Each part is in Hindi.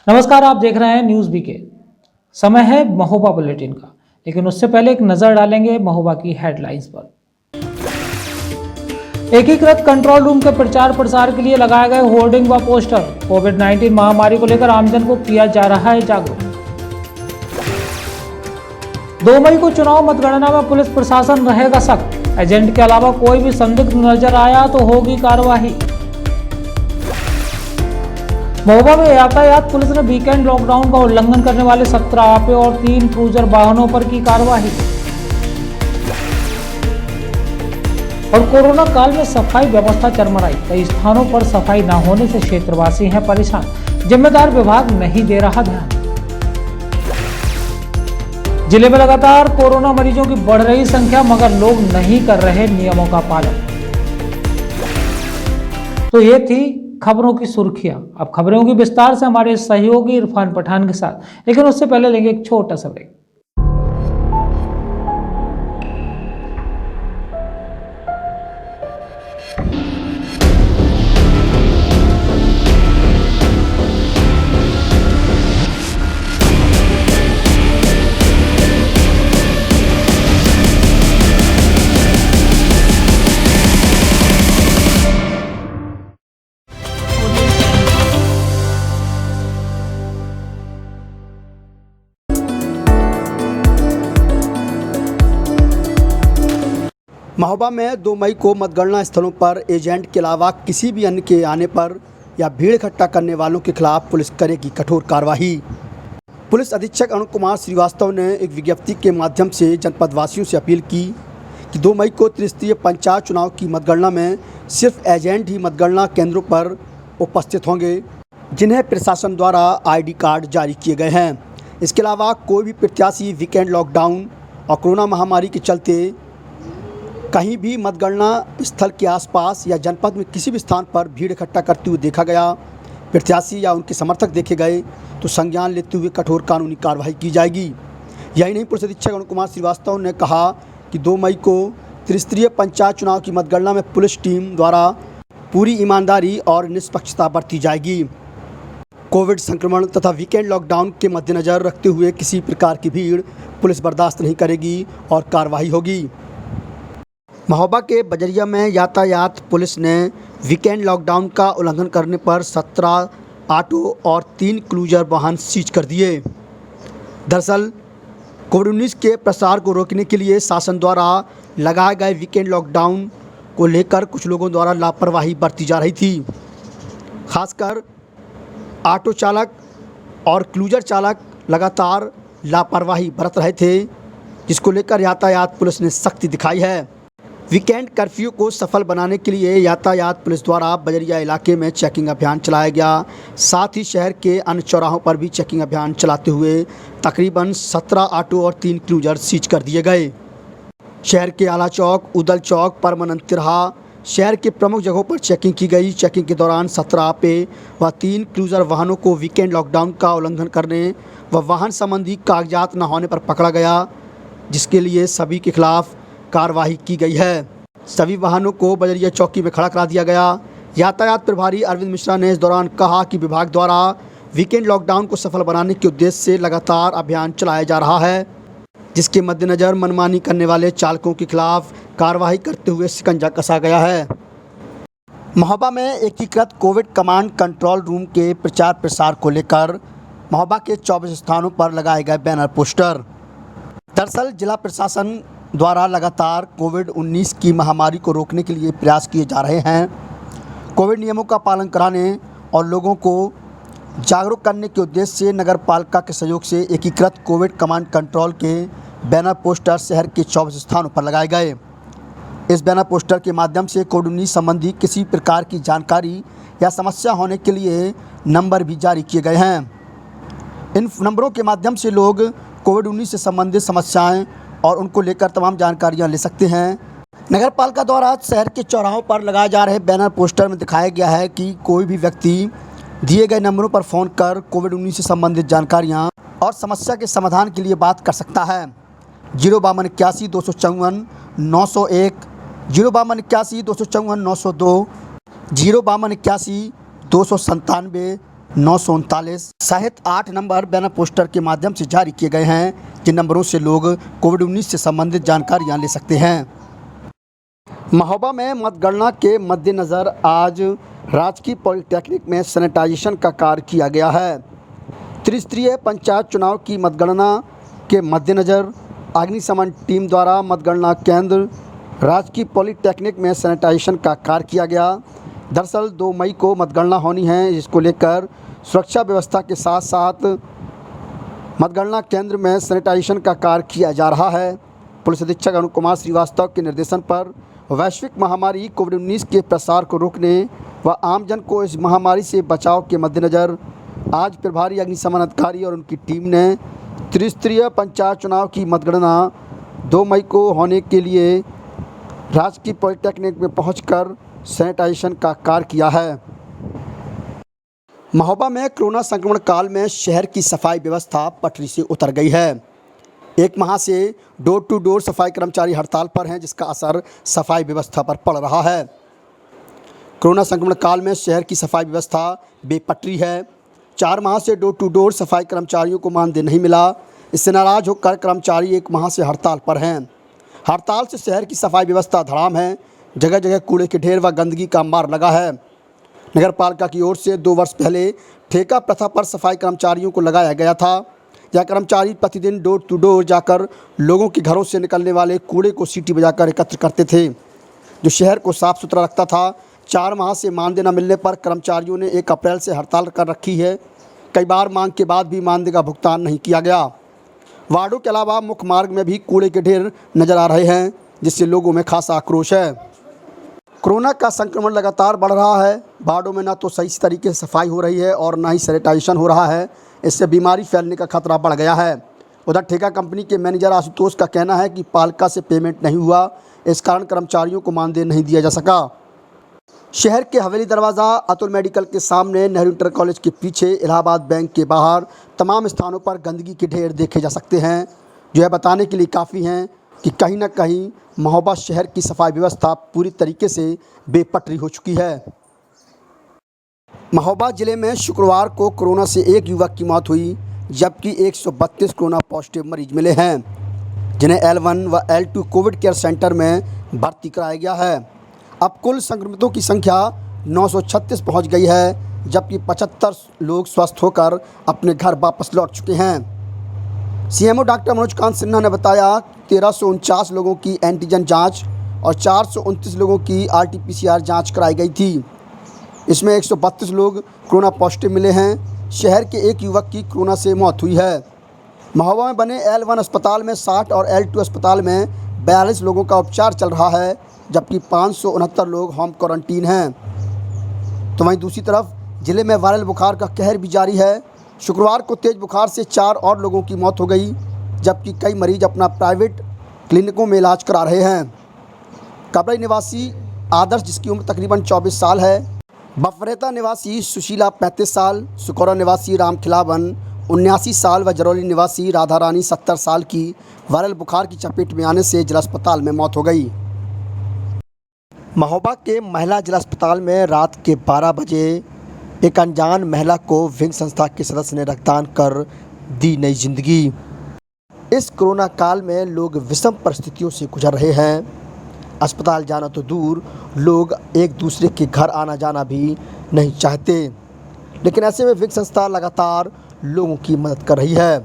नमस्कार, आप देख रहे हैं न्यूज़ बीके। समय है महोबा बुलेटिन का, लेकिन उससे पहले एक नजर डालेंगे महोबा की हेडलाइंस पर। एकीकृत कंट्रोल रूम के प्रचार प्रसार के लिए लगाए गए होर्डिंग व पोस्टर। कोविड-19 महामारी को लेकर आमजन को किया जा रहा है जागरूक। 2 मई को चुनाव मतगणना में पुलिस प्रशासन रहेगा सख्त। एजेंट के अलावा कोई भी संदिग्ध नजर आया तो होगी कार्रवाई। महोबा में यातायात पुलिस ने वीकेंड लॉकडाउन का उल्लंघन करने वाले 17 आपे और 3 क्रूजर वाहनों पर की कार्रवाई। और कोरोना काल में सफाई व्यवस्था चरमराई। कई स्थानों पर सफाई न होने से क्षेत्रवासी हैं परेशान। जिम्मेदार विभाग नहीं दे रहा ध्यान। जिले में लगातार कोरोना मरीजों की बढ़ रही संख्या, मगर लोग नहीं कर रहे नियमों का पालन। तो ये थी खबरों की सुर्खियां। अब खबरों की विस्तार से हमारे सहयोगी इरफान पठान के साथ, लेकिन उससे पहले लेंगे एक छोटा सा ब्रेक। महोबा में 2 मई को मतगणना स्थलों पर एजेंट के अलावा किसी भी अन्य के आने पर या भीड़ इकट्ठा करने वालों के खिलाफ पुलिस करेगी कठोर कार्रवाई। पुलिस अधीक्षक अरुण कुमार श्रीवास्तव ने एक विज्ञप्ति के माध्यम से जनपदवासियों से अपील की कि 2 मई को त्रिस्तरीय पंचायत चुनाव की मतगणना में सिर्फ एजेंट ही मतगणना केंद्रों पर उपस्थित होंगे, जिन्हें प्रशासन द्वारा ID कार्ड जारी किए गए हैं। इसके अलावा कोई भी प्रत्याशी वीकेंड लॉकडाउन और कोरोना महामारी के चलते कहीं भी मतगणना स्थल के आसपास या जनपद में किसी भी स्थान पर भीड़ इकट्ठा करते हुए देखा गया, प्रत्याशी या उनके समर्थक देखे गए तो संज्ञान लेते हुए कठोर कानूनी कार्रवाई की जाएगी। यही नहीं, पुलिस अधीक्षक अरुण कुमार श्रीवास्तव ने कहा कि 2 मई को त्रिस्तरीय पंचायत चुनाव की मतगणना में पुलिस टीम द्वारा पूरी ईमानदारी और निष्पक्षता बरती जाएगी। कोविड संक्रमण तथा वीकेंड लॉकडाउन के मद्देनज़र रखते हुए किसी प्रकार की भीड़ पुलिस बर्दाश्त नहीं करेगी और कार्रवाई होगी। महोबा के बजरिया में यातायात पुलिस ने वीकेंड लॉकडाउन का उल्लंघन करने पर 17 ऑटो और 3 क्रूजर वाहन सीज कर दिए। दरअसल कोविड-19 के प्रसार को रोकने के लिए शासन द्वारा लगाए गए वीकेंड लॉकडाउन को लेकर कुछ लोगों द्वारा लापरवाही बरती जा रही थी। खासकर ऑटो चालक और क्रूजर चालक लगातार लापरवाही बरत रहे थे, जिसको लेकर यातायात पुलिस ने सख्ती दिखाई है। वीकेंड कर्फ्यू को सफल बनाने के लिए यातायात पुलिस द्वारा बजरिया इलाके में चेकिंग अभियान चलाया गया। साथ ही शहर के अन्य चौराहों पर भी चेकिंग अभियान चलाते हुए तकरीबन 17 ऑटो और 3 क्रूजर सीज कर दिए गए। शहर के आला चौक, उदल चौक, परमानंद तिरहा, शहर के प्रमुख जगहों पर चेकिंग की गई। चेकिंग के दौरान 17 आपे व 3 क्रूजर वाहनों को वीकेंड लॉकडाउन का उल्लंघन करने व वाहन संबंधी कागजात न होने पर पकड़ा गया, जिसके लिए सभी के खिलाफ कार्रवाई की गई है। सभी वाहनों को बजरिया चौकी में खड़ा करा दिया गया। यातायात प्रभारी अरविंद मिश्रा ने इस दौरान कहा कि विभाग द्वारा वीकेंड लॉकडाउन को सफल बनाने के उद्देश्य से लगातार अभियान चलाया जा रहा है, जिसके मद्देनज़र मनमानी करने वाले चालकों के खिलाफ कार्रवाई करते हुए शिकंजा कसा गया है। महोबा में एकीकृत कोविड कमांड कंट्रोल रूम के प्रचार प्रसार को लेकर महोबा के 24 स्थानों पर लगाए गए बैनर पोस्टर। दरअसल जिला प्रशासन द्वारा लगातार कोविड-19 की महामारी को रोकने के लिए प्रयास किए जा रहे हैं। कोविड नियमों का पालन कराने और लोगों को जागरूक करने के उद्देश्य से नगर पालिका के सहयोग से एकीकृत कोविड कमांड कंट्रोल के बैनर पोस्टर शहर के 24 स्थानों पर लगाए गए। इस बैनर पोस्टर के माध्यम से कोविड-19 संबंधी किसी प्रकार की जानकारी या समस्या होने के लिए नंबर भी जारी किए गए हैं। इन नंबरों के माध्यम से लोग कोविड-19 से संबंधित समस्याएं और उनको लेकर तमाम जानकारियां ले सकते हैं। नगर पालिका द्वारा शहर के चौराहों पर लगाए जा रहे बैनर पोस्टर में दिखाया गया है कि कोई भी व्यक्ति दिए गए नंबरों पर फ़ोन कर कोविड-19 से संबंधित जानकारियां और समस्या के समाधान के लिए बात कर सकता है। 05281 254 901, 05281 254 902, 05281 297 939 सहित 8 नंबर बैनर पोस्टर के माध्यम से जारी किए गए हैं, जिन नंबरों से लोग कोविड-19 से संबंधित जानकारियां ले सकते हैं। महोबा में मतगणना के मद्देनज़र आज राजकीय पॉलिटेक्निक में सैनिटाइजेशन का कार्य किया गया है। त्रिस्तरीय पंचायत चुनाव की मतगणना के मद्देनज़र अग्निशमन टीम द्वारा मतगणना केंद्र राजकीय पॉलिटेक्निक में सैनिटाइजेशन का कार्य किया गया। दरअसल 2 मई को मतगणना होनी है, जिसको लेकर सुरक्षा व्यवस्था के साथ साथ मतगणना केंद्र में सैनिटाइजेशन का कार्य किया जा रहा है। पुलिस अधीक्षक अनुज कुमार श्रीवास्तव के निर्देशन पर वैश्विक महामारी कोविड-19 के प्रसार को रोकने व आमजन को इस महामारी से बचाव के मद्देनज़र आज प्रभारी अग्निशमन अधिकारी और उनकी टीम ने त्रिस्तरीय पंचायत चुनाव की मतगणना 2 मई को होने के लिए राजकीय पॉलिटेक्निक में पहुंचकर सैनिटाइजेशन का कार्य किया है। महोबा में कोरोना संक्रमण काल में शहर की सफाई व्यवस्था पटरी से उतर गई है। 1 माह से डोर टू डोर सफाई कर्मचारी हड़ताल पर हैं, जिसका असर सफाई व्यवस्था पर पड़ रहा है। कोरोना संक्रमण काल में शहर की सफाई व्यवस्था बेपटरी है। 4 माह से डोर टू डोर सफाई कर्मचारियों को मानदेय नहीं मिला। इससे नाराज होकर कर्मचारी 1 माह से हड़ताल पर हैं। हड़ताल से शहर की सफाई व्यवस्था धड़ाम है। जगह जगह कूड़े के ढेर व गंदगी का मार लगा है। नगर पालिका की ओर से 2 वर्ष पहले ठेका प्रथा पर सफाई कर्मचारियों को लगाया गया था। यह कर्मचारी प्रतिदिन डोर टू डोर जाकर लोगों के घरों से निकलने वाले कूड़े को सीटी बजाकर एकत्र करते थे, जो शहर को साफ सुथरा रखता था। 4 माह से मानदेय न मिलने पर कर्मचारियों ने 1 अप्रैल से हड़ताल कर रखी है। कई बार मांग के बाद भी मानदेय का भुगतान नहीं किया गया। वार्डों के अलावा मुख्य मार्ग में भी कूड़े के ढेर नजर आ रहे हैं, जिससे लोगों में खासा आक्रोश है। कोरोना का संक्रमण लगातार बढ़ रहा है। वार्डों में ना तो सही तरीके से सफाई हो रही है और ना ही सैनिटाइजेशन हो रहा है। इससे बीमारी फैलने का खतरा बढ़ गया है। उधर ठेका कंपनी के मैनेजर आशुतोष का कहना है कि पालिका से पेमेंट नहीं हुआ, इस कारण कर्मचारियों को मानदेय नहीं दिया जा सका। शहर के हवेली दरवाज़ा, अतुल मेडिकल के सामने, नेहरू इंटर कॉलेज के पीछे, इलाहाबाद बैंक के बाहर तमाम स्थानों पर गंदगी के ढेर देखे जा सकते हैं, जो यह बताने के लिए काफ़ी हैं कि कहीं न कहीं महोबा शहर की सफाई व्यवस्था पूरी तरीके से बेपटरी हो चुकी है। महोबा जिले में शुक्रवार को कोरोना से 1 युवक की मौत हुई, जबकि 132 कोरोना पॉजिटिव मरीज मिले हैं, जिन्हें L1 व L2 कोविड केयर सेंटर में भर्ती कराया गया है। अब कुल संक्रमितों की संख्या 936 पहुंच गई है, जबकि 75 लोग स्वस्थ होकर अपने घर वापस लौट चुके हैं। सीएमओ डॉक्टर मनोज सिन्हा ने बताया 1349 लोगों की एंटीजन जांच और 429 लोगों की RT-PCR जांच कराई गई थी। इसमें 132 लोग कोरोना पॉजिटिव मिले हैं। शहर के 1 युवक की कोरोना से मौत हुई है। महोबा में बने L1 अस्पताल में 60 और L2 अस्पताल में 42 लोगों का उपचार चल रहा है, जबकि 569 लोग होम क्वारंटीन हैं। तो वहीं दूसरी तरफ जिले में वायरल बुखार का कहर भी जारी है। शुक्रवार को तेज बुखार से 4 और लोगों की मौत हो गई, जबकि कई मरीज अपना प्राइवेट क्लिनिकों में इलाज करा रहे हैं। कबरई निवासी आदर्श, जिसकी उम्र तकरीबन 24 साल है, बफरेता निवासी सुशीला 35 साल, सुकौरा निवासी राम खिलावन 79 साल व जरौली निवासी राधा रानी 70 साल की वायरल बुखार की चपेट में आने से जिला अस्पताल में मौत हो गई। महोबा के महिला जिला अस्पताल में रात के 12 बजे एक अनजान महिला को विंग संस्था के सदस्य ने रक्तदान कर दी नई जिंदगी। इस कोरोना काल में लोग विषम परिस्थितियों से गुजर रहे हैं। अस्पताल जाना तो दूर, लोग एक दूसरे के घर आना जाना भी नहीं चाहते, लेकिन ऐसे में विंग संस्था लगातार लोगों की मदद कर रही है।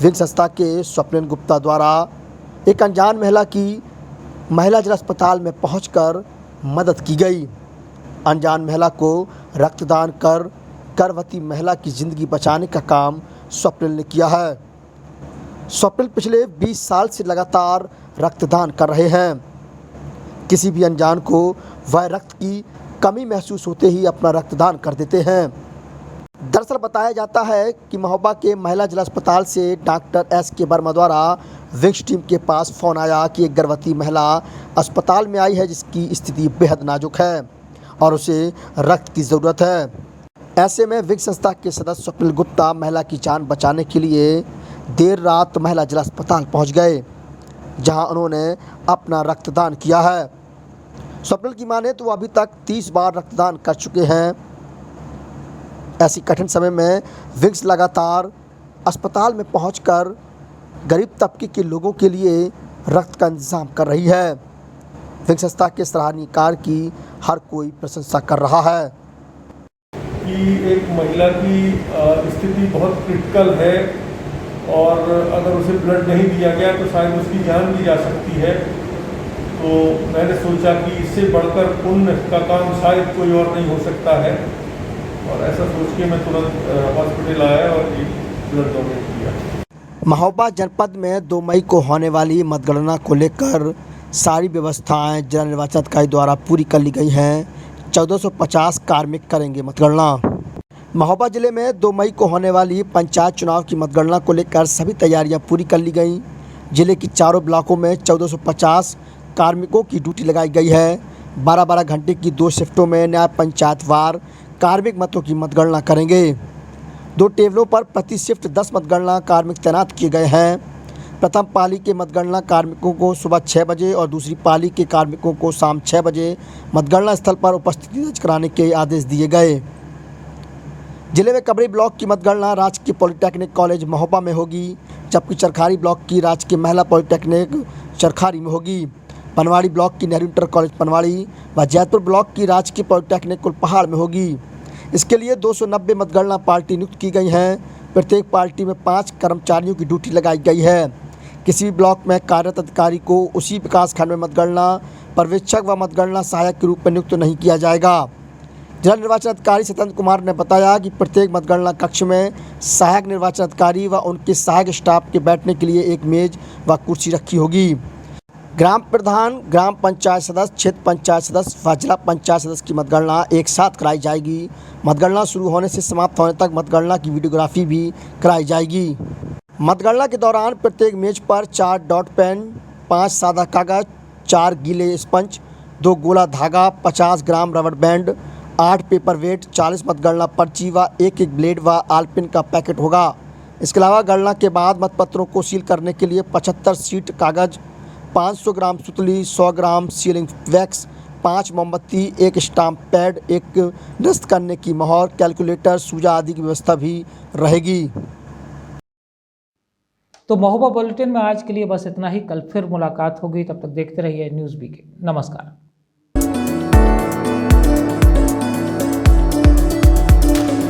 विंग संस्था के स्वप्निल गुप्ता द्वारा एक अनजान महिला की महिला जिला अस्पताल में पहुंचकर मदद की गई। अनजान महिला को रक्तदान कर गर्भवती महिला की ज़िंदगी बचाने का काम स्वप्निल ने किया है। स्वप्निल पिछले 20 साल से लगातार रक्तदान कर रहे हैं। किसी भी अनजान को वह रक्त की कमी महसूस होते ही अपना रक्तदान कर देते हैं। दरअसल बताया जाता है कि महोबा के महिला जिला अस्पताल से डॉक्टर S.K. वर्मा द्वारा विंग्स टीम के पास फ़ोन आया कि एक गर्भवती महिला अस्पताल में आई है, जिसकी स्थिति बेहद नाजुक है और उसे रक्त की ज़रूरत है। ऐसे में विंग संस्था के सदस्य स्वप्निल गुप्ता महिला की जान बचाने के लिए देर रात महिला जिला अस्पताल पहुंच गए, जहां उन्होंने अपना रक्तदान किया है। स्वप्निल की माने तो वो अभी तक 30 बार रक्तदान कर चुके हैं। ऐसी कठिन समय में विंग्स लगातार अस्पताल में पहुंचकर गरीब तबके के लोगों के लिए रक्त का इंतजाम कर रही है। विंग संस्था के सराहनीय कार्य की हर कोई प्रशंसा कर रहा है कि एक महिला की स्थिति बहुत क्रिटिकल है और अगर उसे ब्लड नहीं दिया गया तो शायद उसकी जान भी जा सकती है। तो मैंने सोचा कि इससे बढ़कर पुण्य का काम शायद कोई और नहीं हो सकता है और ऐसा सोच के मैं तुरंत हॉस्पिटल आया और ब्लड डोनेट किया। महोबा जनपद में 2 मई को होने वाली मतगणना को लेकर सारी व्यवस्थाएं जिला निर्वाचन अधिकारी द्वारा पूरी कर ली गई हैं। 1450 कार्मिक करेंगे मतगणना। महोबा जिले में 2 मई को होने वाली पंचायत चुनाव की मतगणना को लेकर सभी तैयारियां पूरी कर ली गई। जिले की चारों ब्लॉकों में 1450 कार्मिकों की ड्यूटी लगाई गई है। 12-12 घंटे की 2 शिफ्टों में न्याय पंचायतवार कार्मिक मतों की मतगणना करेंगे। 2 टेबलों पर प्रति शिफ्ट 10 मतगणना कार्मिक तैनात किए गए हैं। प्रथम पाली के मतगणना कार्मिकों को सुबह 6 बजे और दूसरी पाली के कार्मिकों को शाम 6 बजे मतगणना स्थल पर उपस्थिति दर्ज कराने के आदेश दिए गए। जिले में कबरी ब्लॉक की मतगणना राजकीय पॉलिटेक्निक कॉलेज महोबा में होगी, जबकि चरखारी ब्लॉक की राजकीय महिला पॉलिटेक्निक चरखारी में होगी। पनवाड़ी ब्लॉक की नेहरू इंटर कॉलेज पनवाड़ी व जैतपुर ब्लॉक की राजकीय पॉलिटेक्निक कुलपहाड़ में होगी। इसके लिए 290 मतगणना पार्टी नियुक्त की गई हैं। प्रत्येक पार्टी में 5 कर्मचारियों की ड्यूटी लगाई गई है। किसी भी ब्लॉक में कार्यरत अधिकारी को उसी विकास खंड में मतगणना पर्यवेक्षक व मतगणना सहायक के रूप में नियुक्त नहीं किया जाएगा। जिला निर्वाचन अधिकारी सत्येंद्र कुमार ने बताया कि प्रत्येक मतगणना कक्ष में सहायक निर्वाचन अधिकारी व उनके सहायक स्टाफ के बैठने के लिए एक मेज व कुर्सी रखी होगी। ग्राम प्रधान, ग्राम पंचायत सदस्य, क्षेत्र पंचायत सदस्य व जिला पंचायत सदस्य की मतगणना एक साथ कराई जाएगी। मतगणना शुरू होने से समाप्त होने तक मतगणना की वीडियोग्राफी भी कराई जाएगी। मतगणना के दौरान प्रत्येक मेज पर 4 डॉट पेन, 5 सादा कागज, 4 गीले स्पंज, 2 गोला धागा, 50 ग्राम रबड़ बैंड, 8 पेपर वेट, 40 मतगणना पर्ची व एक ब्लेड व आलपिन का पैकेट होगा। इसके अलावा गणना के बाद मतपत्रों को सील करने के लिए 75 शीट कागज, 500 ग्राम सुतली, 100 ग्राम सीलिंग वैक्स, 5 मोमबत्ती, 1 स्टाम्प पैड, 1 निरस्त करने की मोहर, कैलकुलेटर, सूजा आदि की व्यवस्था भी रहेगी। तो महोबा बुलेटिन में आज के लिए बस इतना ही। कल फिर मुलाकात होगी, तब तक देखते रहिए न्यूज़ बीके। नमस्कार।